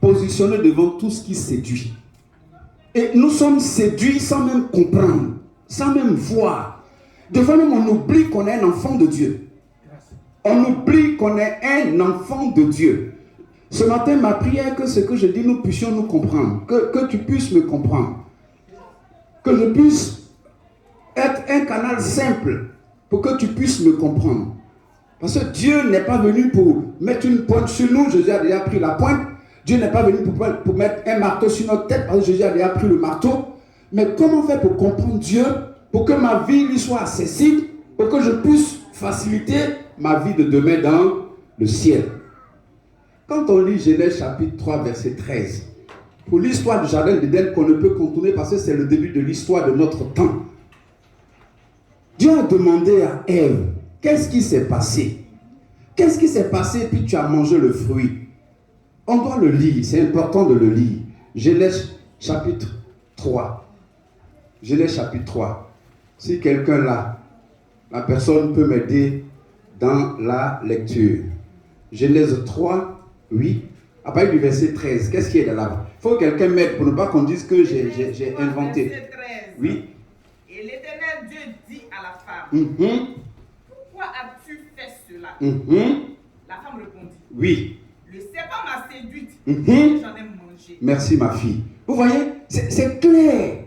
positionnés devant tout ce qui séduit. Et nous sommes séduits sans même comprendre, sans même voir. Devant nous, on oublie qu'on est un enfant de Dieu. On oublie qu'on est un enfant de Dieu. Ce matin, ma prière, que ce que je dis, nous puissions nous comprendre. Que tu puisses me comprendre. Que je puisse être un canal simple pour que tu puisses me comprendre. Parce que Dieu n'est pas venu pour mettre une pointe sur nous. Jésus a déjà pris la pointe. Dieu n'est pas venu pour mettre un marteau sur notre tête parce que Jésus a déjà pris le marteau. Mais comment faire pour comprendre Dieu, pour que ma vie lui soit accessible, pour que je puisse faciliter ma vie de demain dans le ciel. Quand on lit Genèse chapitre 3 verset 13, pour l'histoire du jardin d'Éden qu'on ne peut contourner parce que c'est le début de l'histoire de notre temps, Dieu a demandé à Ève, qu'est-ce qui s'est passé? Qu'est-ce qui s'est passé puis tu as mangé le fruit? On doit le lire, c'est important de le lire. Genèse chapitre 3. Genèse chapitre 3. Si quelqu'un là, la personne peut m'aider dans la lecture. Genèse 3, oui. À partir du verset 13, qu'est-ce qui est là? Il faut que quelqu'un m'aide pour ne pas qu'on dise que j'ai inventé. Verset 13. Oui. Et l'Éternel Dieu dit à la femme, pourquoi as-tu fait cela? La femme répondit, oui. Le serpent m'a séduite, j'en ai mangé. Merci ma fille. Vous voyez, c'est clair.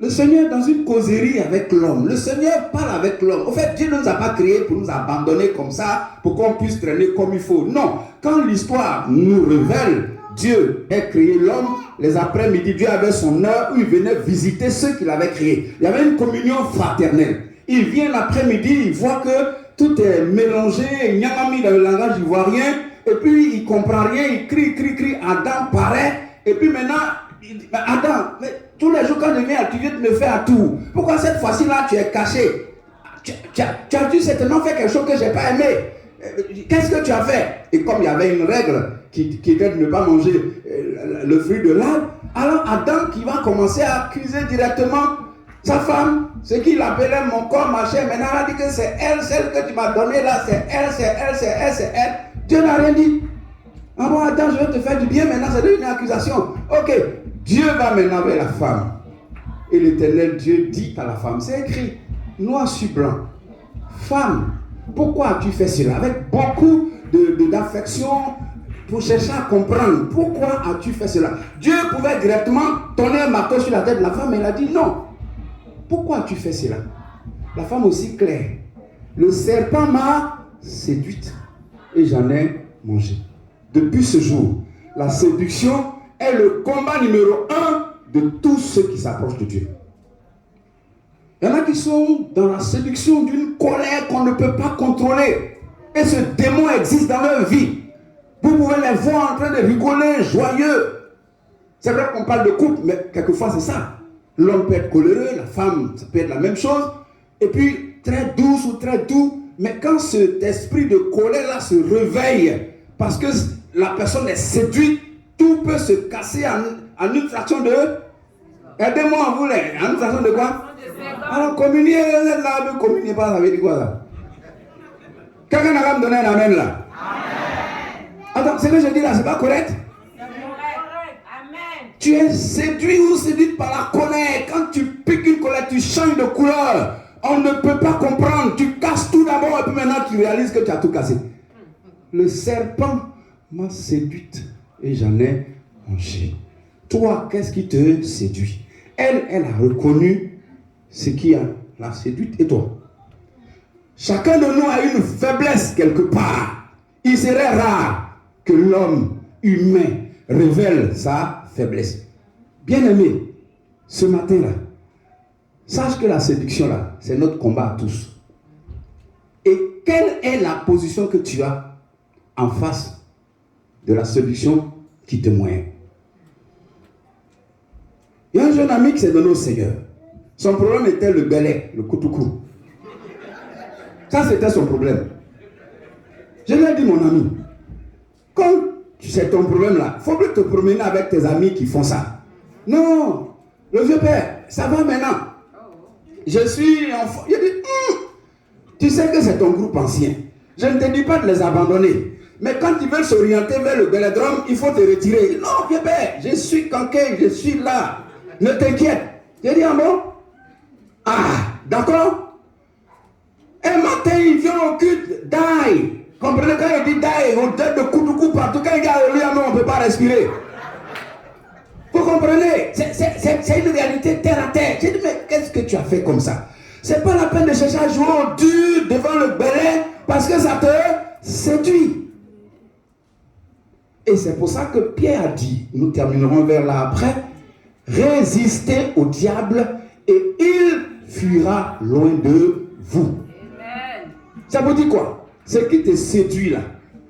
Le Seigneur dans une causerie avec l'homme. Le Seigneur parle avec l'homme. En fait, Dieu ne nous a pas créés pour nous abandonner comme ça, pour qu'on puisse traîner comme il faut. Non. Quand l'histoire nous révèle, Dieu a créé l'homme. Les après-midi, Dieu avait son heure où il venait visiter ceux qu'il avait créés. Il y avait une communion fraternelle. Il vient l'après-midi, il voit que tout est mélangé, nyamami dans le langage ivoirien. Et puis il ne comprend rien, il crie. Adam paraît. Et puis maintenant, il dit, Adam, mais tous les jours quand je viens, tu viens de me faire un tour. Pourquoi cette fois-ci là tu es caché? Tu as dû certainement faire quelque chose que je n'ai pas aimé. Qu'est-ce que tu as fait? Et comme il y avait une règle qui était de ne pas manger le fruit de l'arbre, alors Adam qui va commencer à accuser directement sa femme, ce qu'il appelait mon corps, ma chair. Maintenant il a dit que c'est elle, celle que tu m'as donnée là, c'est elle. Dieu n'a rien dit. Ah bon, attends, je vais te faire du bien, maintenant c'est devenu une accusation. Ok, Dieu va maintenant vers la femme. Et l'Éternel Dieu dit à la femme, c'est écrit, noir sur blanc, femme, pourquoi as-tu fait cela? Avec beaucoup d'affection pour chercher à comprendre, pourquoi as-tu fait cela? Dieu pouvait directement tourner un marteau sur la tête de la femme, mais il a dit non. Pourquoi as-tu fait cela? La femme aussi claire, le serpent m'a séduite et j'en ai mangé. Depuis ce jour, la séduction est le combat numéro 1 de tous ceux qui s'approchent de Dieu. Il y en a qui sont dans la séduction d'une colère qu'on ne peut pas contrôler. Et ce démon existe dans leur vie. Vous pouvez les voir en train de rigoler, joyeux. C'est vrai qu'on parle de couple, mais quelquefois c'est ça. L'homme peut être coléreux, la femme, ça peut être la même chose. Et puis, très douce ou très doux. Mais quand cet esprit de colère-là se réveille, parce que la personne est séduite, tout peut se casser en une fraction de... Aidez-moi, vous, en une fraction de quoi? Alors, communier, là, ne communiez pas, ça veut dire quoi là? Quelqu'un n'a qu'à me donner un amen là? Amen. Attends, ce que je dis là, c'est pas correct? C'est correct. Amen. Tu es séduit ou séduite par la colère. Quand tu piques une colère, tu changes de couleur. On ne peut pas comprendre. Tu casses tout d'abord et puis maintenant tu réalises que tu as tout cassé. Le serpent m'a séduite et j'en ai mangé. Toi, qu'est-ce qui te séduit? Elle a reconnu ce qui l'a séduite et toi. Chacun de nous a une faiblesse quelque part. Il serait rare que l'homme humain révèle sa faiblesse. Bien-aimé, ce matin-là, sache que la séduction là, c'est notre combat à tous. Et quelle est la position que tu as en face de la séduction qui te moigne? Il y a un jeune ami qui s'est donné au Seigneur. Son problème était le galet, le koutoukou. Ça, c'était son problème. Je lui ai dit, mon ami, quand c'est ton problème là, il faut plus te promener avec tes amis qui font ça. Non, le vieux père, ça va maintenant. Je suis enfant. Il a dit, tu sais que c'est ton groupe ancien. Je ne te dis pas de les abandonner. Mais quand ils veulent s'orienter vers le bélodrome, il faut te retirer. Non, viens père, je suis canqué, je suis là. Ne t'inquiète. J'ai dit, ah bon? Ah, d'accord? Un matin, il vient au culte, die. Comprenez, quand il dit die, on donne de coups de coups partout. Quand il dit alléluia, on ne peut pas respirer. Vous comprenez? C'est une réalité terre à terre. J'ai dit, mais qu'est-ce que tu as fait comme ça? C'est pas la peine de chercher à jouer au dur devant le bélet parce que ça te séduit. Et c'est pour ça que Pierre a dit, nous terminerons vers là après, résistez au diable et il fuira loin de vous. Amen. Ça vous dit quoi? Ce qui te séduit là,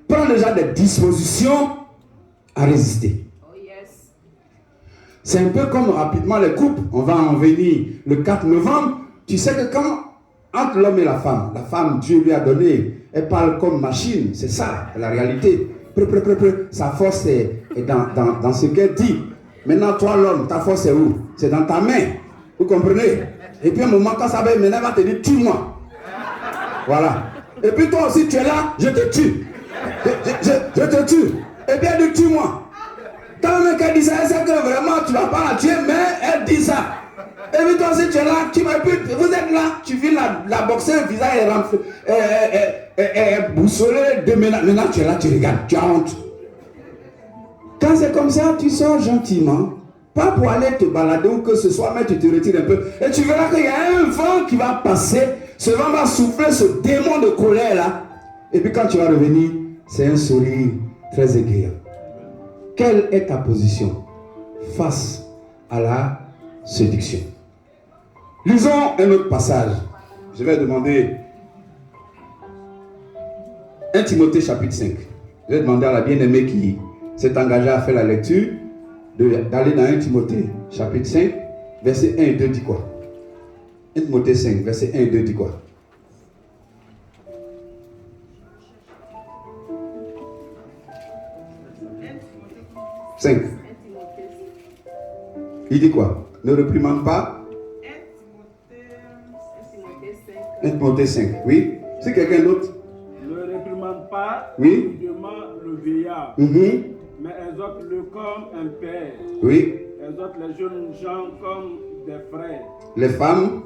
prends déjà des dispositions à résister. Oh yes. C'est un peu comme rapidement les couples, on va en venir le 4 novembre. Tu sais que quand, entre l'homme et la femme, Dieu lui a donné, elle parle comme machine, c'est ça la réalité. Sa force est dans ce qu'elle dit. Maintenant, toi l'homme, ta force est où? C'est dans ta main. Vous comprenez? Et puis un moment, quand ça va, maintenant, elle va te dire, tue-moi. Voilà. Et puis toi aussi, tu es là, je te tue. Je te tue. Et puis elle dit, tue-moi. Quand même qu'elle dit ça, elle sait que vraiment, tu ne vas pas la tuer, mais elle dit ça. Et puis toi aussi, tu es là, vous êtes là, tu vis la boxer, le visage est boussolé. Maintenant, tu es là, tu regardes, tu as honte. Quand c'est comme ça, tu sors gentiment. Pas pour aller te balader ou que ce soit, mais tu te retires un peu. Et tu verras qu'il y a un vent qui va passer. Ce vent va souffler ce démon de colère là. Et puis quand tu vas revenir, c'est un sourire très agréable. Quelle est ta position face à la séduction? Lisons un autre passage. Je vais demander 1 Timothée chapitre 5. Je vais demander à la bien-aimée qui s'est engagée à faire la lecture d'aller dans 1 Timothée chapitre 5, verset 1 et 2 dit quoi? 1 Timothée 5, verset 1 et 2 dit quoi? Cinq. Il dit quoi? Ne réprimande pas. 1 Timothée 5, oui. C'est quelqu'un d'autre? Ne réprimande pas, oui. Demande le vieillard, mais exhorte-le comme un père. Oui. Exhorte les jeunes gens comme des frères. Les femmes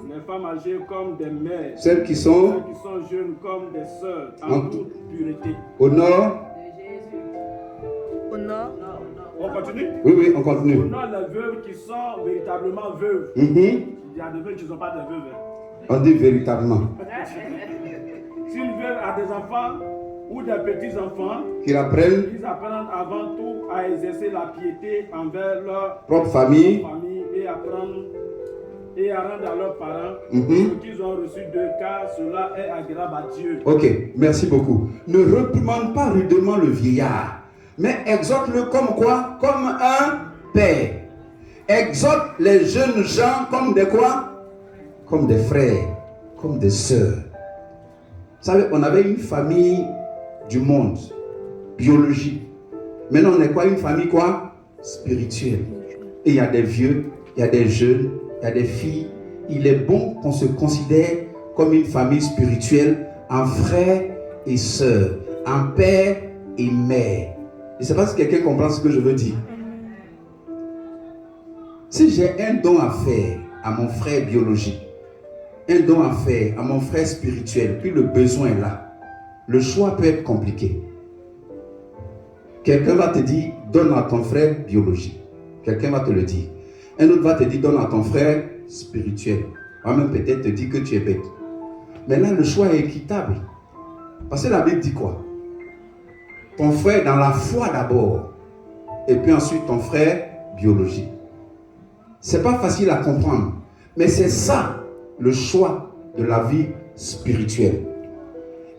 âgées comme des mères. Celles qui sont jeunes comme des sœurs, en toute pureté. Au nord. On continue? Oui, on continue. Au nord, les veuves qui sont véritablement veuves. Il y a des veuves qui ne sont pas des veuves. On dit véritablement. Si une veuve a des enfants ou des petits-enfants, ils apprennent avant tout à exercer la piété envers leur propre famille et à rendre à leurs parents ce qu'ils ont reçu d'eux, car cela est agréable à Dieu. Ok, merci beaucoup. Ne réprimande pas rudement le vieillard, mais exhorte-le comme quoi? Comme un père. Exhorte les jeunes gens comme des quoi? Comme des frères, comme des sœurs. Vous savez, on avait une famille du monde, biologique. Maintenant, on est quoi? Une famille quoi? Spirituelle. Et il y a des vieux, il y a des jeunes, il y a des filles. Il est bon qu'on se considère comme une famille spirituelle, en frères et sœurs, en père et mère. Je ne sais pas si quelqu'un comprend ce que je veux dire. Si j'ai un don à faire à mon frère biologique, un don à faire à mon frère spirituel, puis le besoin est là, le choix peut être compliqué. Quelqu'un va te dire, donne à ton frère biologique. Quelqu'un va te le dire. Un autre va te dire, donne à ton frère spirituel. Moi-même peut-être te dire que tu es bête. Mais là, le choix est équitable. Parce que la Bible dit quoi? Ton frère dans la foi d'abord. Et puis ensuite ton frère biologique. C'est pas facile à comprendre. Mais c'est ça, le choix de la vie spirituelle.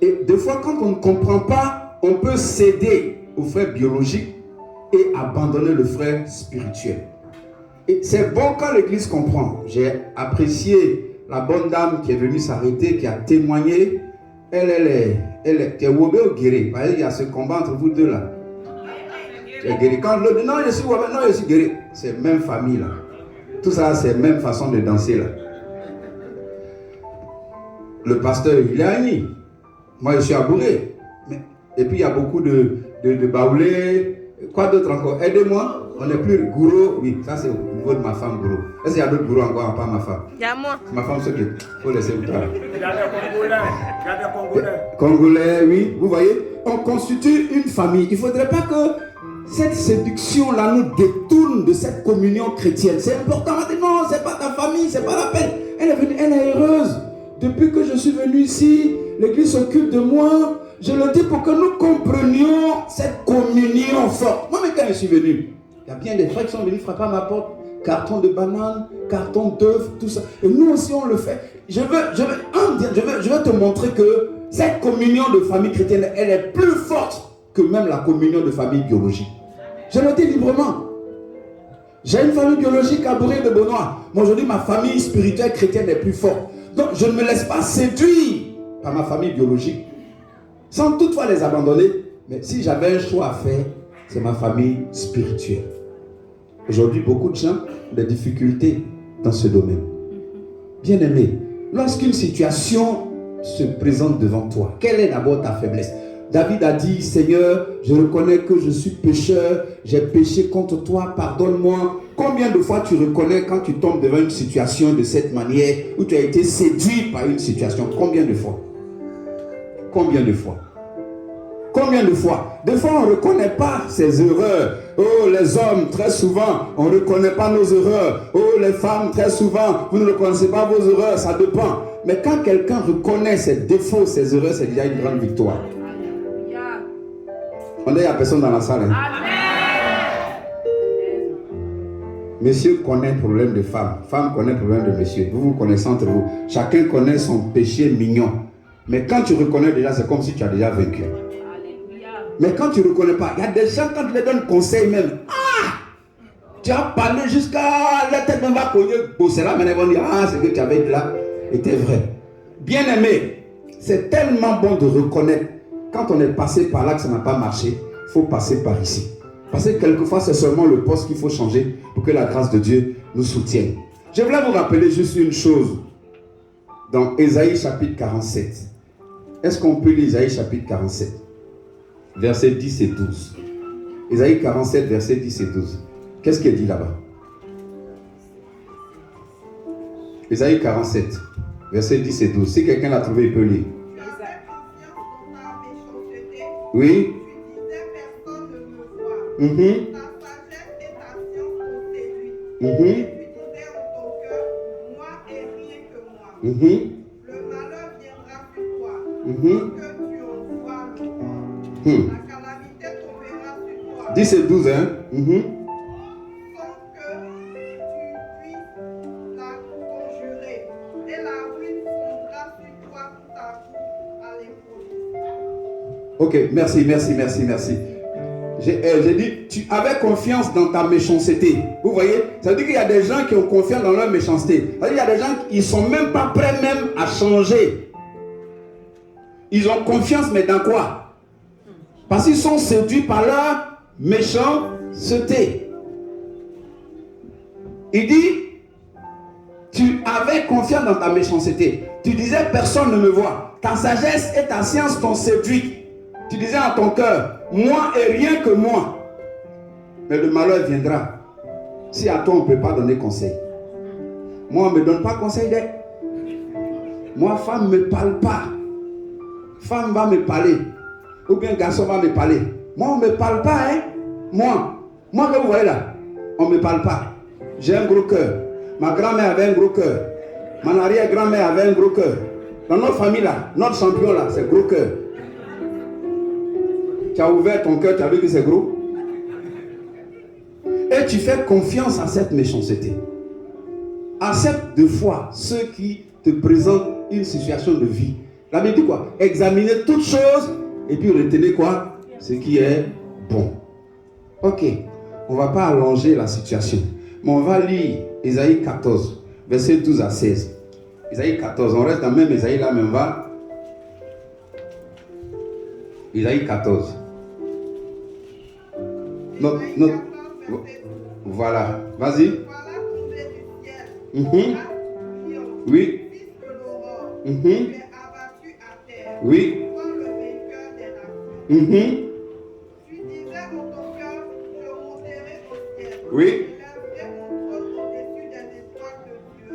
Et des fois, quand on ne comprend pas, on peut céder au frère biologique et abandonner le frère spirituel. Et c'est bon quand l'église comprend. J'ai apprécié la bonne dame qui est venue s'arrêter, qui a témoigné. Elle est Wobé ou Guéri. Il y a ce combat entre vous deux là. Tu es guéri. Quand l'autre dit non, je suis Wobé, non, je suis guéri. C'est la même famille là. Tout ça, c'est la même façon de danser là. Le pasteur, il est ami. Moi, je suis abouré. Mais Et puis il y a beaucoup de baoulés. Quoi d'autre encore? Aidez-moi. On est plus gourou. Oui, ça c'est au niveau de ma femme gourou. Est-ce qu'il y a d'autres gourous encore à part ma femme? Il y a moi. Ma femme, c'est que faut laisser vous parler. Il y a des Congolais. Il y a des Congolais. Congolais, oui. Vous voyez, on constitue une famille. Il ne faudrait pas que cette séduction-là nous détourne de cette communion chrétienne. C'est important. On dit non, c'est pas ta famille, c'est pas la peine. Elle est venue, elle est heureuse. Depuis que je suis venu ici, l'église s'occupe de moi. Je le dis pour que nous comprenions cette communion forte. Moi, mais quand je suis venu, il y a bien des frères qui sont venus frapper à ma porte. Carton de banane, carton d'œufs, tout ça. Et nous aussi, on le fait. Je veux te montrer que cette communion de famille chrétienne, elle est plus forte que même la communion de famille biologique. Je le dis librement. J'ai une famille biologique à Bourg de Benoît. Mais aujourd'hui, ma famille spirituelle chrétienne est plus forte. Donc, je ne me laisse pas séduire par ma famille biologique. Sans toutefois les abandonner. Mais si j'avais un choix à faire, c'est ma famille spirituelle. Aujourd'hui, beaucoup de gens ont des difficultés dans ce domaine. Bien-aimé, lorsqu'une situation se présente devant toi, quelle est d'abord ta faiblesse? David a dit, Seigneur, je reconnais que je suis pécheur, j'ai péché contre toi, pardonne-moi. Combien de fois tu reconnais quand tu tombes devant une situation de cette manière, où tu as été séduit par une situation? Combien de fois? Combien de fois? Combien de fois? Des fois, on ne reconnaît pas ses erreurs. Oh, les hommes, très souvent, on ne reconnaît pas nos erreurs. Oh, les femmes, très souvent, vous ne reconnaissez pas vos erreurs, ça dépend. Mais quand quelqu'un reconnaît ses défauts, ses erreurs, c'est déjà une grande victoire. On est à personne dans la salle. Hein? Monsieur connaît le problème de femme. Femme connaît le problème de monsieur. Vous vous connaissez entre vous. Chacun connaît son péché mignon. Mais quand tu reconnais déjà, c'est comme si tu as déjà vaincu. Mais quand tu ne reconnais pas, il y a des gens, quand tu les donnes conseil même, tu as parlé jusqu'à la tête même va cogner. C'est là, maintenant ils vont dire, ce que tu avais dit là était vrai. Bien aimé, c'est tellement bon de reconnaître. Quand on est passé par là que ça n'a pas marché, il faut passer par ici. Parce que quelquefois, c'est seulement le poste qu'il faut changer pour que la grâce de Dieu nous soutienne. Je voulais vous rappeler juste une chose. Dans Ésaïe chapitre 47. Est-ce qu'on peut lire Ésaïe chapitre 47? Versets 10 et 12. Ésaïe 47, versets 10 et 12. Qu'est-ce qu'il dit là-bas? Ésaïe 47, versets 10 et 12. Si quelqu'un l'a trouvé, il peut lire. Tu avais confiance dans ta méchanceté. Oui. Tu disais personne ne me voit. Ta sagesse et ta science t'ont séduit. Et tu disais en ton cœur, moi et rien que moi. Le malheur viendra sur toi. Que tu en vois le roi. La calamité tombera sur toi. 10 et 12, hein? Sans que tu puisses la conjurer. Et la ruine tombera sur toi tout à coup à l'épaule. Ok, merci. J'ai dit, tu avais confiance dans ta méchanceté. Vous voyez? Ça veut dire qu'il y a des gens qui ont confiance dans leur méchanceté. Ça veut dire qu'il y a des gens qui ne sont même pas prêts même à changer. Ils ont confiance, mais dans quoi? Parce qu'ils sont séduits par leur méchanceté. Il dit, tu avais confiance dans ta méchanceté. Tu disais, personne ne me voit. Ta sagesse et ta science t'ont séduit. Tu disais en ton cœur, moi et rien que moi. Mais le malheur viendra. Si à toi on ne peut pas donner conseil. Moi on ne me donne pas conseil d'aide. Moi femme ne me parle pas. Femme va me parler. Ou bien garçon va me parler. Moi on ne me parle pas, hein. Moi que vous voyez là, on ne me parle pas. J'ai un gros cœur. Ma grand-mère avait un gros cœur. Mon arrière-grand-mère avait un gros cœur. Dans notre famille là, notre champion là, c'est gros cœur. Tu as ouvert ton cœur, tu as vu que c'est gros. Et tu fais confiance à cette méchanceté. Accepte de foi ceux qui te présentent une situation de vie. La Bible dit quoi? Examinez toutes choses et puis retenez quoi? Ce qui est bon. Ok, on ne va pas allonger la situation. Mais on va lire Ésaïe 14, versets 12 à 16. Ésaïe 14, on reste dans le même Ésaïe là, mais on va. Ésaïe 14. Voilà, vas-y. Voilà tombé du ciel. Oui. Fils de l'aurore. Mhm. Tu es abattu à terre. Oui. Toi le vainqueur des nations. Tu disais en ton cœur, je monterai au ciel. Oui. Je lèverai mon trône au-dessus des étoiles de Dieu.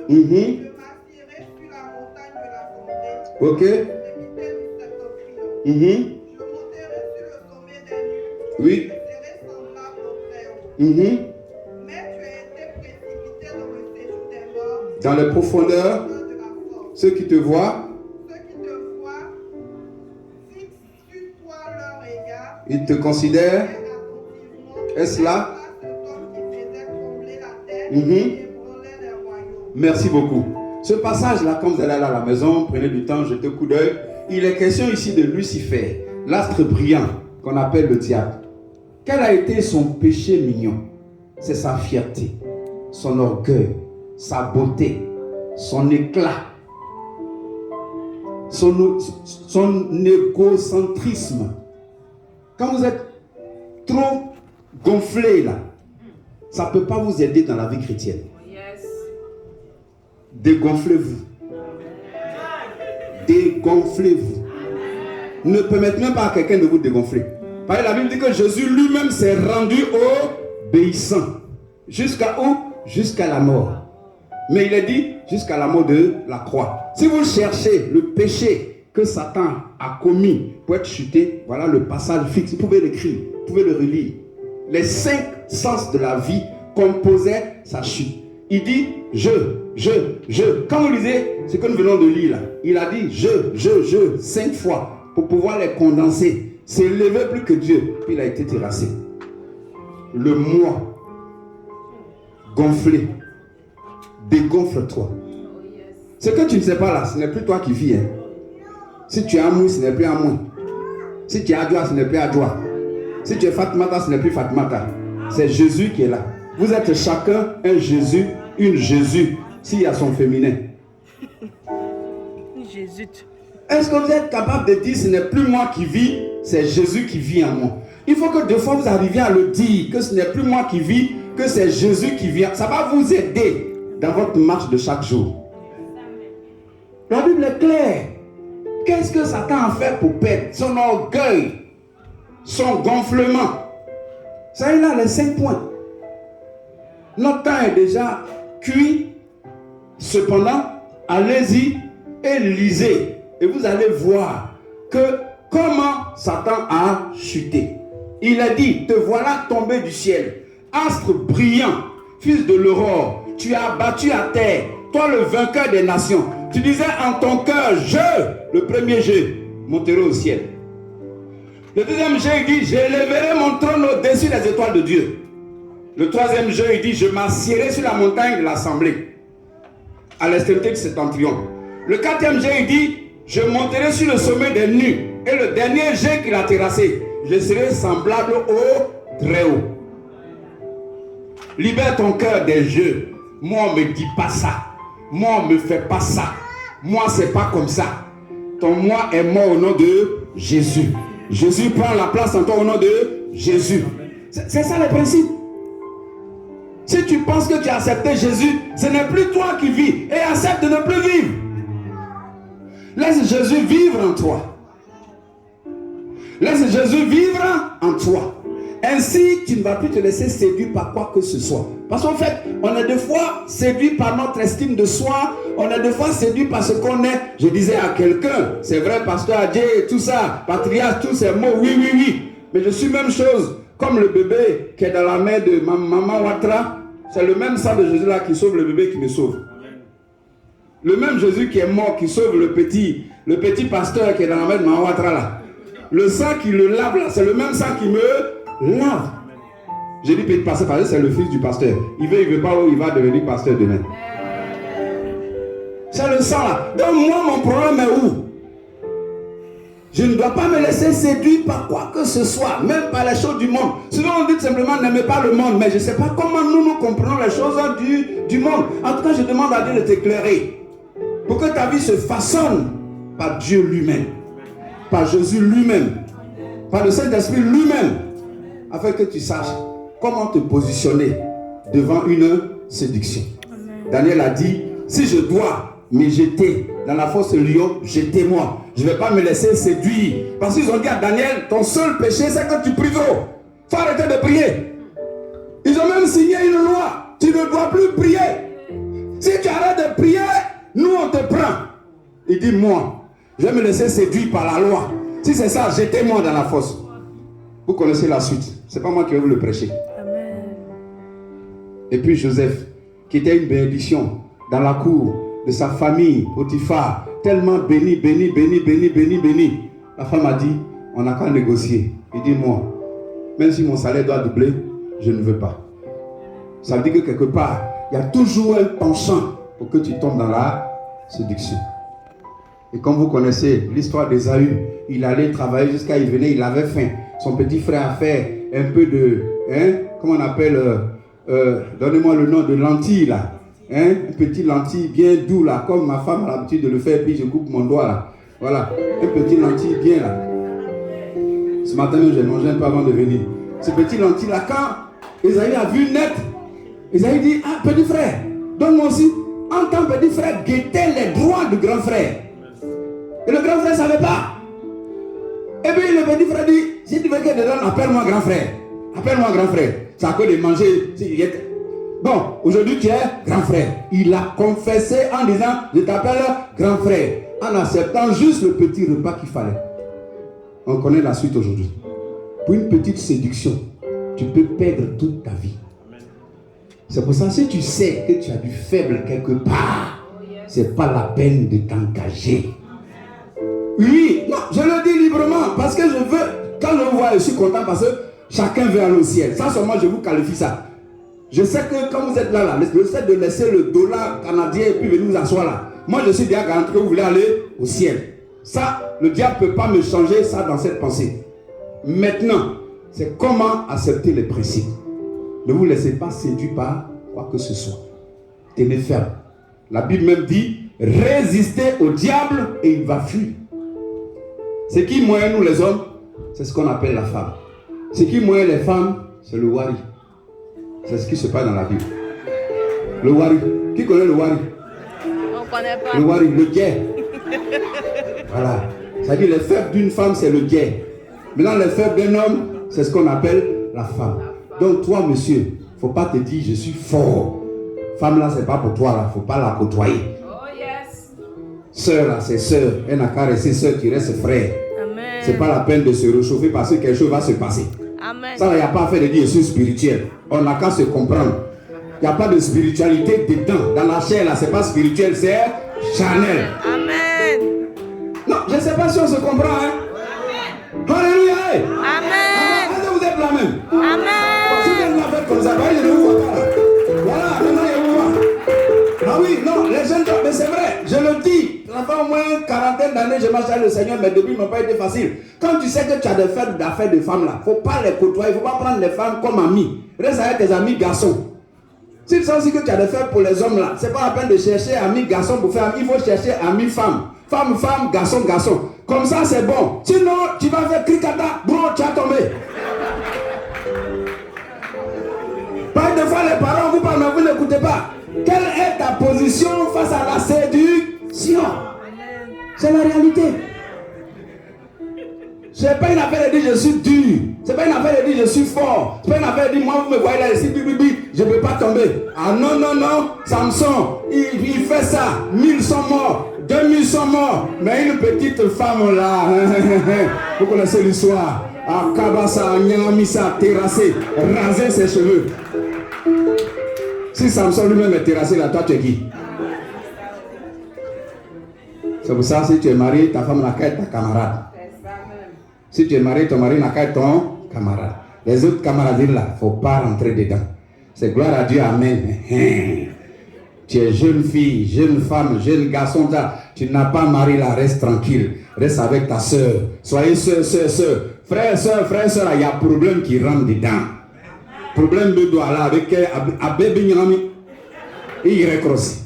Je m'assierai sur la montagne de l'assemblée. Ok. L'extrémité du septentrion. Je monterai sur le sommet des nues. Oui. Je serai semblable au Très-Haut. Mais tu as été précipité dans le séjour des morts. Dans les profondeurs, de la force. ceux qui te voient, Ceux qui te voient fixent sur toi leur regard. ils te considèrent. Attentivement. Est-ce là? Cet homme qui faisait trembler la terre Mhm. et ébranlait les royaumes. Merci beaucoup. Ce passage-là, quand vous allez aller à la maison, prenez du temps, jetez un coup d'œil. Il est question ici de Lucifer, l'astre brillant qu'on appelle le diable. Quel a été son péché mignon? C'est sa fierté, son orgueil, sa beauté, son éclat, son égocentrisme. Quand vous êtes trop gonflé là, ça ne peut pas vous aider dans la vie chrétienne. Dégonflez-vous. Dégonflez-vous. Ne permettez même pas à quelqu'un de vous dégonfler. Parce que la Bible dit que Jésus lui-même s'est rendu obéissant. Jusqu'à où? Jusqu'à la mort. Mais il est dit jusqu'à la mort de la croix. Si vous cherchez le péché que Satan a commis pour être chuté, voilà le passage fixe. Vous pouvez l'écrire, vous pouvez le relire. Les 5 sens de la vie composaient sa chute. Il dit je. Quand vous lisez ce que nous venons de lire là, il a dit je 5 fois pour pouvoir les condenser. C'est élevé plus que Dieu. Puis il a été terrassé. Le moi gonflé. Dégonfle-toi. Ce que tu ne sais pas là, ce n'est plus toi qui vis. Hein. Si tu es Amoui, ce n'est plus Amoui. Si tu es Adjoa, ce n'est plus Adjoa. Si tu es Fatmata, ce n'est plus Fatmata. C'est Jésus qui est là. Vous êtes chacun un Jésus, une Jésus, s'il y a son féminin. Jésus. Est-ce que vous êtes capable de dire ce n'est plus moi qui vis, c'est Jésus qui vit en moi? Il faut que deux fois vous arriviez à le dire, que ce n'est plus moi qui vis, que c'est Jésus qui vit. Ça va vous aider dans votre marche de chaque jour. La Bible est claire. Qu'est-ce que Satan a fait pour perdre? Son orgueil, son gonflement. Ça, il a les 5 points. Notre temps est déjà cuit. Cependant, allez-y et lisez. Et vous allez voir que comment Satan a chuté. Il a dit, te voilà tombé du ciel, astre brillant, fils de l'aurore, tu as battu à terre, toi le vainqueur des nations. Tu disais en ton cœur, le premier je, monterai au ciel. Le deuxième je, il dit, j'élèverai mon trône au-dessus des étoiles de Dieu. Le troisième je, il dit, je m'assierai sur la montagne de l'assemblée, à l'extrémité du septentrion. Le quatrième je, il dit, je monterai sur le sommet des nues. Et le dernier jet qu'il a terrassé, je serai semblable au Très-Haut. Libère ton cœur des jeux. Moi, on ne me dit pas ça. Moi, on ne me fait pas ça. Moi, c'est pas comme ça. Ton moi est mort au nom de Jésus. Jésus prend la place en toi au nom de Jésus. C'est ça le principe. Si tu penses que tu as accepté Jésus, ce n'est plus toi qui vis. Et accepte de ne plus vivre. Laisse Jésus vivre en toi. Laisse Jésus vivre en toi. Ainsi, tu ne vas plus te laisser séduire par quoi que ce soit. Parce qu'en fait, on est des fois séduit par notre estime de soi. On est des fois séduit par ce qu'on est. Je disais à quelqu'un, c'est vrai, pasteur Adjé, tout ça, patriarche, tous ces mots, oui. Mais je suis même chose. Comme le bébé qui est dans la main de maman Ouattara, c'est le même sang de Jésus là qui sauve le bébé qui me sauve. Le même Jésus qui est mort, qui sauve le petit pasteur qui est dans la main de maman Ouattara là. Le sang qui le lave là, c'est le même sang qui me lave. J'ai dit petit pasteur parce que c'est le fils du pasteur. Il veut pas où il va devenir pasteur demain. C'est le sang là. Donc moi mon problème est où? Je ne dois pas me laisser séduire par quoi que ce soit, même par les choses du monde. Souvent on dit simplement n'aimez pas le monde, mais je ne sais pas comment nous comprenons les choses du monde. En tout cas, je demande à Dieu de t'éclairer pour que ta vie se façonne par Dieu lui-même, par Jésus lui-même, par le Saint-Esprit lui-même, afin que tu saches comment te positionner devant une séduction. Daniel a dit, si je dois me jeter dans la fosse lion, jetez-moi. Je ne vais pas me laisser séduire. Parce qu'ils ont dit à Daniel, ton seul péché, c'est que tu pries trop. Il faut arrêter de prier. Ils ont même signé une loi. Tu ne dois plus prier. Si tu arrêtes de prier, nous on te prend. Il dit, moi, je vais me laisser séduire par la loi. Si c'est ça, jetez-moi dans la fosse. Vous connaissez la suite. Ce n'est pas moi qui vais vous le prêcher. Amen. Et puis Joseph, qui était une bénédiction dans la cour de sa famille, Potiphar, tellement béni. La femme a dit, on n'a qu'à négocier. Il dit, moi, même si mon salaire doit doubler, je ne veux pas. Ça veut dire que quelque part, il y a toujours un penchant pour que tu tombes dans la séduction. Et comme vous connaissez l'histoire d'Ésaü, il allait travailler jusqu'à il venait, il avait faim. Son petit frère a fait un peu de, comment on appelle, donnez-moi le nom de lentilles là. Un petit lentille bien doux là, comme ma femme a l'habitude de le faire, puis je coupe mon doigt là. Voilà, un petit lentille bien là. Ce matin, j'ai mangé un peu avant de venir. Ce petit lentille là, quand Ésaü a vu net, Ésaü dit, ah petit frère, donne-moi aussi. En tant que petit frère, guettait les droits du grand frère. Et le grand frère ne savait pas. Et puis le petit frère dit, si tu veux que je te donne, appelle-moi grand frère. Appelle-moi grand frère. C'est à cause de manger. Bon, aujourd'hui tu es grand frère. Il a confessé en disant, je t'appelle grand frère. En acceptant juste le petit repas qu'il fallait. On connaît la suite aujourd'hui. Pour une petite séduction, tu peux perdre toute ta vie. C'est pour ça, si tu sais que tu as du faible quelque part, c'est pas la peine de t'engager. Oui, non, je le dis librement, parce que je veux, quand je vous vois, je suis content parce que chacun veut aller au ciel. Ça seulement, je vous qualifie ça. Je sais que quand vous êtes là, le fait de laisser le dollar canadien et puis venir vous asseoir là, moi je suis déjà garanti que vous voulez aller au ciel. Ça, le diable ne peut pas me changer ça dans cette pensée. Maintenant, c'est comment accepter les principes. Ne vous laissez pas séduire par quoi que ce soit. Tenez ferme. La Bible même dit, résistez au diable et il va fuir. Ce qui moyen nous les hommes, c'est ce qu'on appelle la femme. Ce qui moyen les femmes, c'est le wari. C'est ce qui se passe dans la Bible. Le wari. Qui connaît le wari? On ne connaît pas. Le wari, le guet. Voilà. C'est-à-dire les faibles d'une femme, c'est le guet. Maintenant, les faibles d'un homme, c'est ce qu'on appelle la femme. Donc toi, monsieur, il ne faut pas te dire, je suis fort. Femme là, ce n'est pas pour toi, là. Il ne faut pas la côtoyer. Oh yes. Sœur là, c'est sœur. Elle n'a qu'à rester sœur qui reste frère. Amen. Ce n'est pas la peine de se réchauffer parce que quelque chose va se passer. Amen. Ça, il n'y a pas à faire de dire je suis spirituel. On n'a qu'à se comprendre. Il n'y a pas de spiritualité dedans. Dans la chair là, ce n'est pas spirituel, c'est charnel. Amen. Non, je ne sais pas si on se comprend. Hein? Alléluia. Amen. Est-ce que vous êtes là même? Amen. Si vous êtes là comme ça, je ne vous vois pas là. Voilà, maintenant je vous vois. Ah oui, non, les jeunes, mais c'est vrai, je le dis. Ça fait au moins une quarantaine d'années que je marche avec le Seigneur, mais depuis, ils n'ont pas été faciles. Quand tu sais que tu as des affaires de femmes là, il ne faut pas les côtoyer, il ne faut pas prendre les femmes comme amis. Reste avec tes amis garçons. Si tu sais aussi que tu as des affaires pour les hommes là, ce n'est pas la peine de chercher amis garçons pour faire, il faut chercher amis femmes. Femme, femme, garçon, garçon. Comme ça, c'est bon. Sinon, tu vas faire cricata, bro, tu as tombé. Pas de fois, les parents vous parlent, mais vous n'écoutez pas. Quelle est ta position face à la séduction? C'est la réalité. Ce n'est pas une affaire de dire je suis dur. Ce n'est pas une affaire de dire je suis fort. Ce n'est pas une affaire de dire moi vous me voyez là ici, je ne peux pas tomber. Ah non, non, non, Samson, il fait ça. 1000 sont morts, 2000 sont morts. Mais une petite femme là, vous connaissez l'histoire. À Kabasa, Nyamisa, terrassé, raser ses cheveux. Si Samson lui-même est terrassé là, toi tu es qui? C'est pour ça, si tu es marié, ta femme n'a qu'à être ta camarade. Si tu es marié, ton mari n'a qu'à être ton camarade. Les autres camarades là, il ne faut pas rentrer dedans. C'est gloire à Dieu, amen. Tu es jeune fille, jeune femme, jeune garçon, tu n'as pas mari là, reste tranquille. Reste avec ta soeur. Soyez soeur. Frère, soeur, il y a un problème qui rentre dedans. Problème de doigt là, avec Abbé Binyami. Il recrosse.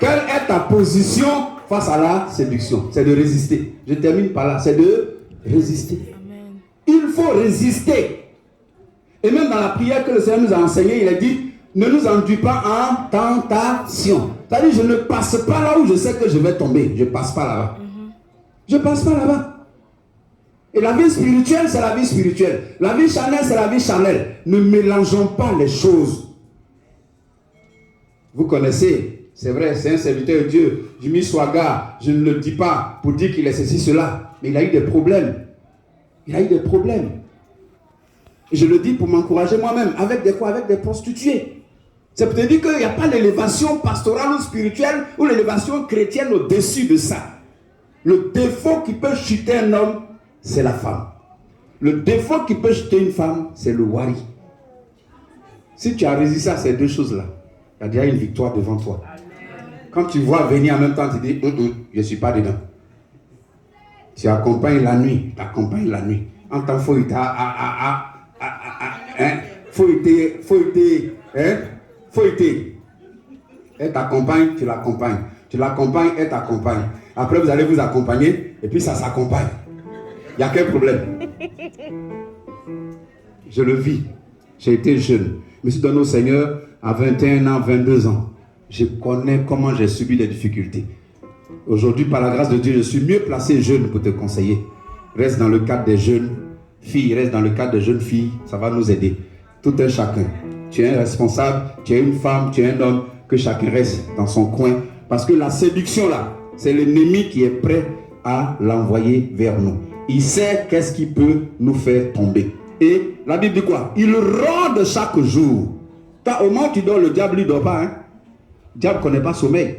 Quelle est ta position face à la séduction? C'est de résister. Je termine par là. C'est de résister. Amen. Il faut résister. Et même dans la prière que le Seigneur nous a enseignée, il a dit, Ne nous enduis pas en tentation. C'est-à-dire, je ne passe pas là où je sais que je vais tomber. Je ne passe pas là-bas. Je ne passe pas là-bas. Et la vie spirituelle, c'est la vie spirituelle. La vie charnelle, c'est la vie charnelle. Ne mélangeons pas les choses. Vous connaissez, c'est vrai, c'est un serviteur de Dieu. Jimmy Swaga, je ne le dis pas pour dire qu'il est ceci, cela. Mais il a eu des problèmes. Il a eu des problèmes. Et je le dis pour m'encourager moi-même. Avec des quoi? Avec des prostituées. C'est pour te dire qu'il n'y a pas l'élévation pastorale ou spirituelle ou l'élévation chrétienne au-dessus de ça. Le défaut qui peut chuter un homme, c'est la femme. Le défaut qui peut chuter une femme, c'est le wari. Si tu as résisté à ces deux choses-là, il y a déjà une victoire devant toi. Quand tu vois venir en même temps, tu dis, je ne suis pas dedans. Tu accompagnes la nuit, tu accompagnes la nuit. En tant que faut été. Elle t'accompagne, tu l'accompagnes. Tu l'accompagnes, elle t'accompagne. Après, vous allez vous accompagner et puis ça s'accompagne. Il y a quel problème? Je le vis. J'ai été jeune. Je me suis donné au Seigneur à 21 ans, 22 ans. Je connais comment j'ai subi les difficultés. Aujourd'hui, par la grâce de Dieu, je suis mieux placé jeune pour te conseiller. Reste dans le cadre des jeunes filles, reste dans le cadre des jeunes filles, ça va nous aider. Tout un chacun. Tu es un responsable, tu es une femme, tu es un homme, que chacun reste dans son coin. Parce que la séduction là, c'est l'ennemi qui est prêt à l'envoyer vers nous. Il sait qu'est-ce qui peut nous faire tomber. Et la Bible dit quoi? Il rôde chaque jour. Au moment où tu dors, le diable ne dort pas. Le diable ne connaît pas sommeil.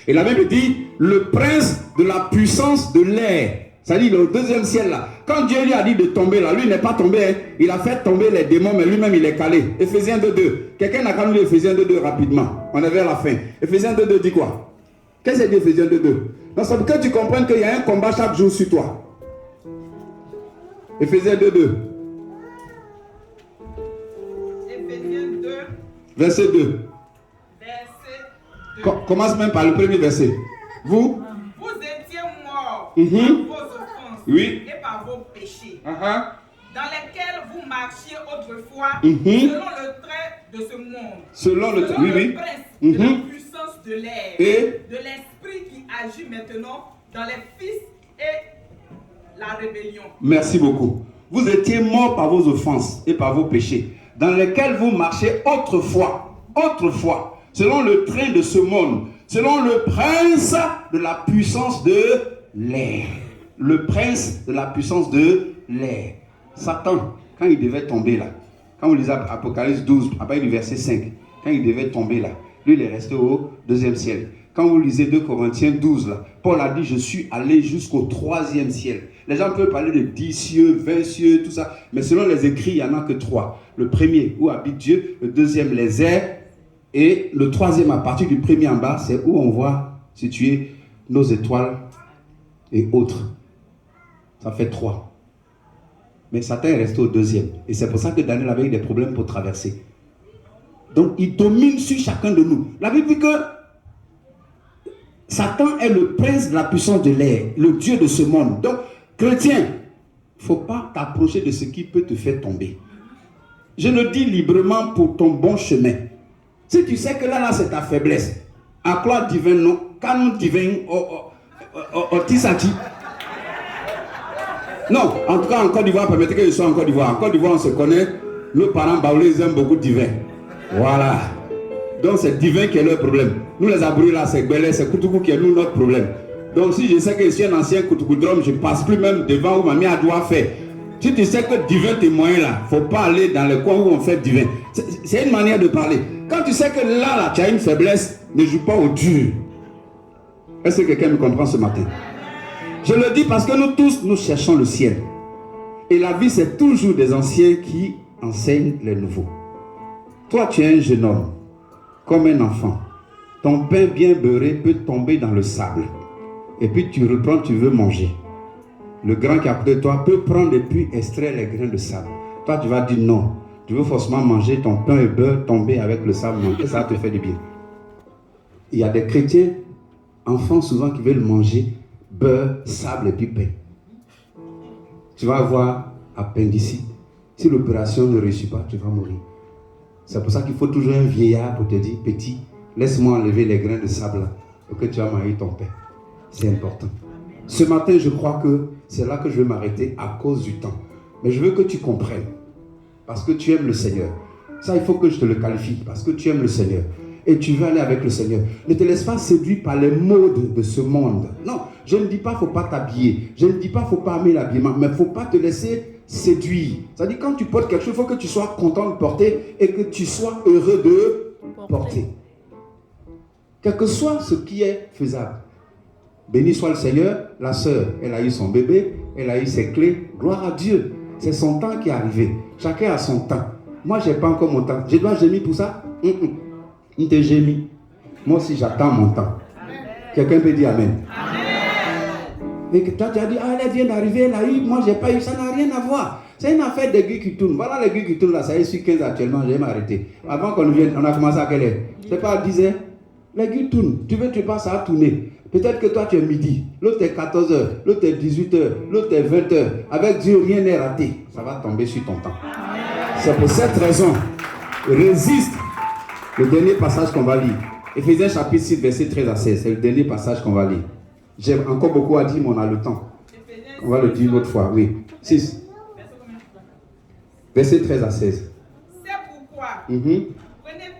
Et la Bible dit, le prince de la puissance de l'air, c'est-à-dire le deuxième ciel là. Quand Dieu lui a dit de tomber là, lui n'est pas tombé. Il a fait tomber les démons, mais lui-même il est calé. Éphésiens 2.2. Quelqu'un n'a qu'à nous lire Éphésiens 2.2 rapidement. On est vers la fin. Éphésiens 2.2 dit quoi? Qu'est-ce que c'est Éphésiens 2.2? Donc c'est pour que tu comprennes qu'il y a un combat chaque jour sur toi. Éphésiens 2.2. Éphésiens 2. Verset 2. Verset 2. Commence même par le premier verset. Vous étiez morts Mhm. par vos offenses Oui. et par vos péchés, Uh-huh. dans lesquels vous marchiez autrefois Mhm. selon le trait de ce monde, Selon le selon le oui. prince Mhm. de la puissance de l'air, Et de l'esprit qui agit maintenant dans les fils et la rébellion. merci beaucoup. Vous étiez morts par vos offenses et par vos péchés, dans lesquels vous marchez autrefois, selon le train de ce monde, selon le prince de la puissance de l'air. Le prince de la puissance de l'air. Satan, quand il devait tomber là, quand vous lisez Apocalypse 12, à partir du verset 5, quand il devait tomber là, lui il est resté au deuxième ciel. Quand vous lisez 2 Corinthiens 12 là, Paul a dit je suis allé jusqu'au 3e ciel. Les gens peuvent parler de 10 cieux, 20 cieux, tout ça, mais selon les écrits, il n'y en a que 3. Le premier où habite Dieu, le deuxième les airs, et le 3e à partir du premier en bas, c'est où on voit situer nos étoiles et autres. Ça fait 3. Mais Satan est resté au 2e. Et c'est pour ça que Daniel avait eu des problèmes pour traverser. Donc il domine sur chacun de nous. La Bible dit que Satan est le prince de la puissance de l'air, le Dieu de ce monde. Donc, chrétien, il ne faut pas t'approcher de ce qui peut te faire tomber. Je le dis librement pour ton bon chemin. Si tu sais que là c'est ta faiblesse, à quoi divin non, quand nous divin, tisati. Non, en tout cas en Côte d'Ivoire, permettez que je sois en Côte d'Ivoire. En Côte d'Ivoire, on se connaît, nos parents baoulés aiment beaucoup divin. Voilà. Donc c'est divin qui est leur problème. Nous les abruis là, c'est Gbélé, c'est Koutoukou qui est nous notre problème. Donc si je sais que je suis un ancien Koutoukoudrome, je ne passe plus même devant où ma mère doit faire. Si tu sais que divin t'es moyen là, il ne faut pas aller dans les coins où on fait divin. C'est une manière de parler. Quand tu sais que là, tu as une faiblesse, ne joue pas au dur. Est-ce que quelqu'un me comprend ce matin? Je le dis parce que nous tous, nous cherchons le ciel. Et la vie, c'est toujours des anciens qui enseignent les nouveaux. Toi, tu es un jeune homme, comme un enfant. Ton pain bien beurré peut tomber dans le sable. Et puis tu reprends, tu veux manger. Le grand qui est à côté de toi peut prendre et puis extraire les grains de sable. Toi, tu vas dire non. Tu veux forcément manger ton pain et beurre tomber avec le sable. Et ça te fait du bien. Il y a des chrétiens, enfants souvent, qui veulent manger beurre, sable et puis pain. Tu vas avoir appendicite. Si l'opération ne réussit pas, tu vas mourir. C'est pour ça qu'il faut toujours un vieillard pour te dire, petit, laisse-moi enlever les grains de sable là, pour que tu vas marier ton père. C'est important. Ce matin, je crois que c'est là que je vais m'arrêter à cause du temps. Mais je veux que tu comprennes. Parce que tu aimes le Seigneur. Ça, il faut que je te le qualifie. Parce que tu aimes le Seigneur. Et tu veux aller avec le Seigneur. Ne te laisse pas séduire par les modes de ce monde. Non, je ne dis pas qu'il ne faut pas t'habiller. Je ne dis pas qu'il ne faut pas aimer l'habillement. Mais il ne faut pas te laisser séduire. C'est-à-dire quand tu portes quelque chose, il faut que tu sois content de porter et que tu sois heureux de porter. Quel que soit ce qui est faisable. Béni soit le Seigneur. La sœur, elle a eu son bébé. Elle a eu ses clés. Gloire à Dieu. C'est son temps qui est arrivé. Chacun a son temps. Moi, je n'ai pas encore mon temps. Je dois gémir pour ça? Il te gémit. Moi aussi, j'attends mon temps. Amen. Quelqu'un peut dire Amen. Amen. Et que toi, tu as dit, elle vient d'arriver, elle a eu, moi, je n'ai pas eu. Ça n'a rien à voir. C'est une affaire d'aiguille qui tourne. Voilà l'aiguille qui tourne là. Ça est sur 15 actuellement. Je vais m'arrêter. Avant qu'on vienne, on a commencé à quelle heure? C'est pas à 10 heures. L'aiguille tourne. Tu veux, tu passes à tourner. Peut-être que toi, tu es midi. L'autre est 14 heures. L'autre est 18 heures. L'autre est 20 heures. Avec Dieu, rien n'est raté. Ça va tomber sur ton temps. C'est pour cette raison. Résiste. Le dernier passage qu'on va lire. Éphésiens chapitre 6, verset 13 à 16. C'est le dernier passage qu'on va lire. J'ai encore beaucoup à dire, mais on a le temps. On va le dire une autre fois. Oui. 6. Verset 13 à 16. C'est pourquoi prenez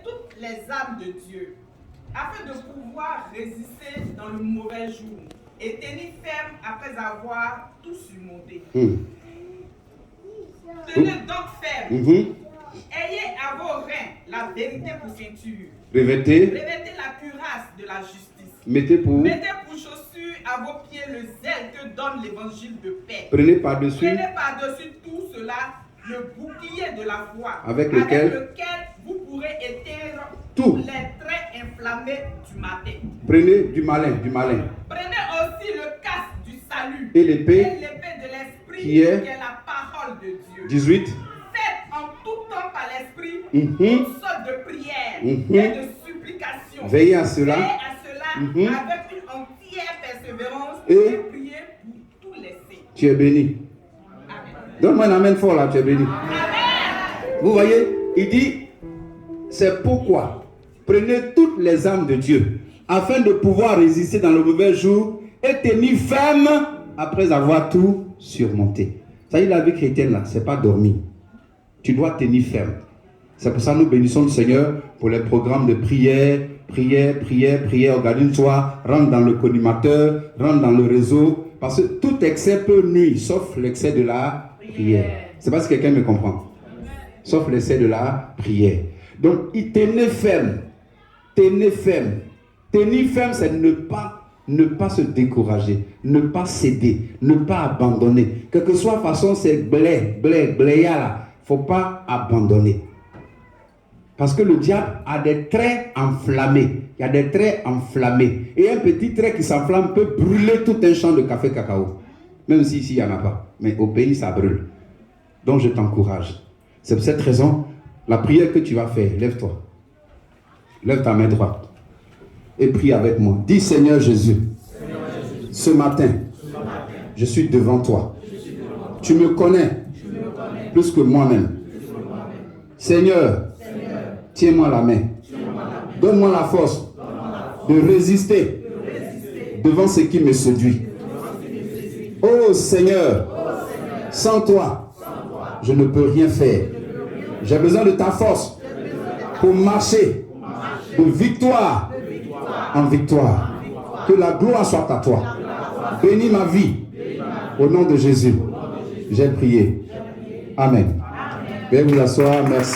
toutes les armes de Dieu, afin de pouvoir résister dans le mauvais jour et tenir ferme après avoir tout surmonté. Tenez donc ferme. Ayez à vos reins la vérité pour ceinture. Revêtez la cuirasse de la justice. Mettez pour chaussure à vos pieds le zèle que donne l'évangile de paix. Prenez par-dessus tout cela le bouclier de la foi, avec lequel vous pourrez éteindre tous les traits inflammés du matin. Prenez du malin. Prenez aussi le casque du salut et l'épée de l'esprit qui est la parole de Dieu. 18. Faites en tout temps par l'esprit toutes sortes de prières et de supplications. Veillez à cela avec une entière persévérance et priez pour tous les saints. Tu es béni. Donne-moi un amen fort là, tu es béni. Amen. Vous voyez, il dit, c'est pourquoi prenez toutes les armes de Dieu afin de pouvoir résister dans le mauvais jour et tenir ferme après avoir tout surmonté. Ça y est, la vie chrétienne là, c'est pas dormir. Tu dois tenir ferme. C'est pour ça que nous bénissons le Seigneur pour les programmes de prière. Organise-toi, rentre dans le collimateur, rentre dans le réseau. Parce que tout excès peut nuire, sauf l'excès de la prière. C'est parce que quelqu'un me comprend. Sauf l'excès de la prière. Donc, il tenait ferme. Tenez ferme. Tenir ferme, c'est ne pas se décourager, ne pas céder, ne pas abandonner. Quelle que soit la façon, c'est bléa là. Il ne faut pas abandonner. Parce que le diable a des traits enflammés. Il y a des traits enflammés. Et un petit trait qui s'enflamme peut brûler tout un champ de café cacao. Même si ici, il n'y en a pas. Mais au pays, ça brûle. Donc, je t'encourage. C'est pour cette raison, la prière que tu vas faire, lève-toi. Lève ta main droite. Et prie avec moi. Dis, Seigneur Jésus, ce matin, je suis devant toi. Tu me connais plus que moi-même. Seigneur, tiens-moi la main. Donne-moi la force de résister devant ce qui me séduit. Oh Seigneur, sans toi, je ne peux rien faire. J'ai besoin de ta force pour marcher de victoire en victoire. Que la gloire soit à toi. Bénis ma vie. Au nom de Jésus, j'ai prié. Amen. Veuillez vous asseoir. Merci.